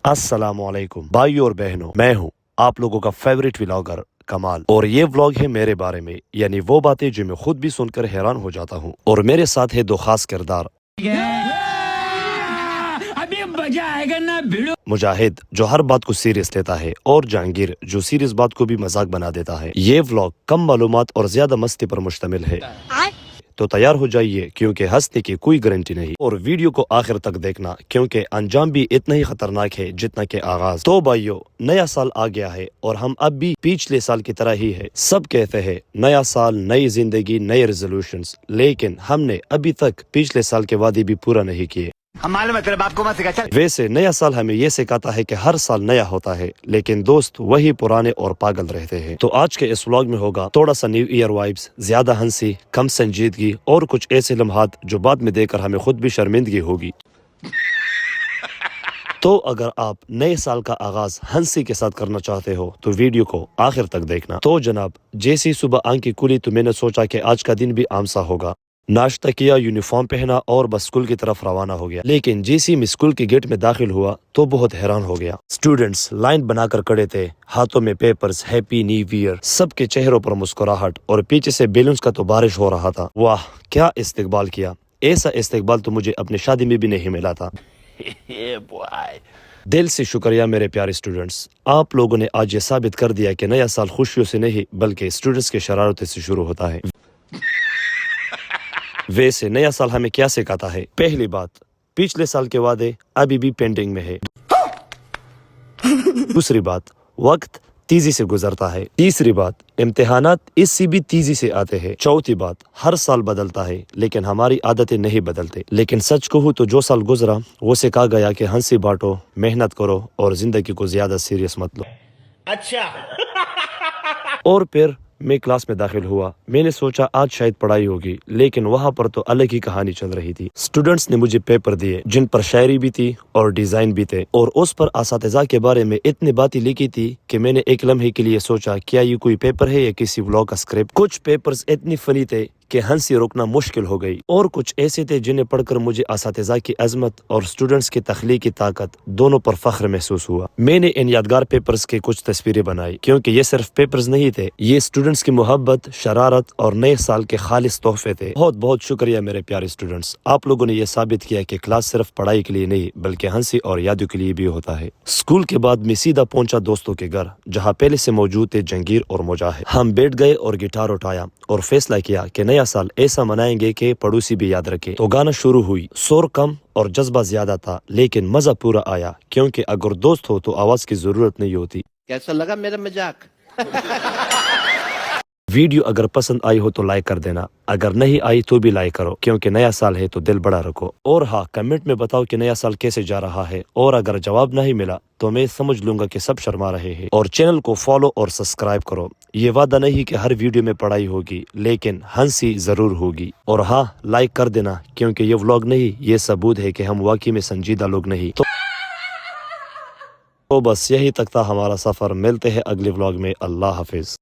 अस्सलाम वालेकुम भाइयों और बहनों, मैं हूँ आप लोगों का फेवरेट व्लॉगर कमाल। और ये व्लॉग है मेरे बारे में, यानी वो बातें जो मैं खुद भी सुनकर हैरान हो जाता हूँ। और मेरे साथ है दो खास किरदार, अभी मजा आएगा ना भिड़ो। मुजाहिद जो हर बात को सीरियस लेता है, और जहांगीर जो सीरियस बात को भी मजाक बना देता है। ये व्लॉग कम मालूमात और ज्यादा मस्ती पर मुश्तमिल है, तो तैयार हो जाइए क्योंकि हंसने की कोई गारंटी नहीं। और वीडियो को आखिर तक देखना क्योंकि अंजाम भी इतना ही खतरनाक है जितना कि आगाज। तो भाइयों, नया साल आ गया है और हम अब भी पिछले साल की तरह ही है। सब कहते हैं नया साल, नई जिंदगी, नए रेजोल्यूशंस, लेकिन हमने अभी तक पिछले साल के वादे भी पूरा नहीं किए। वैसे नया साल हमें ये सिखाता है कि हर साल नया होता है, लेकिन दोस्त वही पुराने और पागल रहते हैं। तो आज के इस व्लॉग में होगा थोड़ा सा न्यू ईयर वाइब्स, ज्यादा हंसी, कम संजीदगी और कुछ ऐसे लम्हात जो बाद में देखकर हमें खुद भी शर्मिंदगी होगी। तो अगर आप नए साल का आगाज हंसी के साथ करना चाहते हो तो वीडियो को आखिर तक देखना। तो जनाब, जैसी सुबह आंख की खुली तो मैंने सोचा कि आज का दिन भी आम सा होगा। नाश्ता किया, यूनिफॉर्म पहना और बस स्कूल की तरफ रवाना हो गया। लेकिन जैसे मैं स्कूल के गेट में दाखिल हुआ तो बहुत हैरान हो गया। स्टूडेंट्स लाइन बनाकर खड़े थे, हाथों में पेपर्स, हैप्पी न्यू ईयर, सबके चेहरों पर मुस्कुराहट और पीछे से बैलून्स का तो बारिश हो रहा था। वाह क्या इस्तकबाल किया, ऐसा इस्तकबाल तो मुझे अपनी शादी में भी नहीं मिला था। दिल से शुक्रिया मेरे प्यारे स्टूडेंट्स, आप लोगों ने आज ये साबित कर दिया कि नया साल खुशियों से नहीं बल्कि स्टूडेंट्स के शरारतों से शुरू होता है। वैसे नया साल हमें क्या सिखाता है? पहली बात, पिछले साल के वादे अभी भी पेंडिंग में है। दूसरी बात, वक्त तेजी से गुजरता है। तीसरी बात, इम्तिहानात इससे भी तेजी से आते हैं। चौथी बात, हर साल बदलता है लेकिन हमारी आदतें नहीं बदलते। लेकिन सच कहूँ तो जो साल गुजरा वो से कहा गया कि हंसी बांटो, मेहनत करो और जिंदगी को ज्यादा सीरियस मत लो। अच्छा। और फिर मैं क्लास में दाखिल हुआ। मैंने सोचा आज शायद पढ़ाई होगी, लेकिन वहाँ पर तो अलग ही कहानी चल रही थी। स्टूडेंट्स ने मुझे पेपर दिए जिन पर शायरी भी थी और डिजाइन भी थे, और उस पर असातिज़ा के बारे में इतनी बातें लिखी थी कि मैंने एक लम्हे के लिए सोचा क्या ये कोई पेपर है या किसी व्लॉग का स्क्रिप्ट। कुछ पेपर्स इतनी फनी थे कि हंसी रोकना मुश्किल हो गई, और कुछ ऐसे थे जिन्हें पढ़कर मुझे असातिज़ा की अजमत और स्टूडेंट्स की तख्लीकी ताकत दोनों पर फख्र महसूस हुआ। मैंने इन यादगार पेपर्स के कुछ तस्वीरें बनाई क्योंकि ये सिर्फ पेपर्स नहीं थे, ये स्टूडेंट्स की मोहब्बत, शरारत और नए साल के खालिस तोहफे थे। बहुत बहुत शुक्रिया मेरे प्यारे स्टूडेंट्स, आप लोगों ने ये साबित किया कि क्लास सिर्फ पढ़ाई के लिए नहीं बल्कि हंसी और यादों के लिए भी होता है। स्कूल के बाद मैं सीधा पहुंचा दोस्तों के घर, जहाँ पहले से मौजूद थे जहांगीर और मुजाहिद। हम बैठ गए और गिटार उठाया और फैसला किया कि नया साल ऐसा मनाएंगे कि पड़ोसी भी याद रखे। तो गाना शुरू हुई। शोर कम और जज्बा ज्यादा था, लेकिन मजा पूरा आया क्योंकि अगर दोस्त हो तो आवाज की जरूरत नहीं होती। कैसा लगा मेरा मजाक? वीडियो अगर पसंद आई हो तो लाइक कर देना, अगर नहीं आई तो भी लाइक करो क्योंकि नया साल है तो दिल बड़ा रखो। और हाँ, कमेंट में बताओ कि नया साल कैसे जा रहा है, और अगर जवाब नहीं मिला तो मैं समझ लूंगा कि सब शर्मा रहे हैं। और चैनल को फॉलो और सब्सक्राइब करो। ये वादा नहीं कि हर वीडियो में पढ़ाई होगी, लेकिन हंसी जरूर होगी। और हाँ, लाइक कर देना क्योंकि ये व्लॉग नहीं, ये सबूत है कि हम वाकई में संजीदा लोग नहीं। तो बस यही तक था हमारा सफर। मिलते हैं अगले व्लॉग में। अल्लाह हाफिज।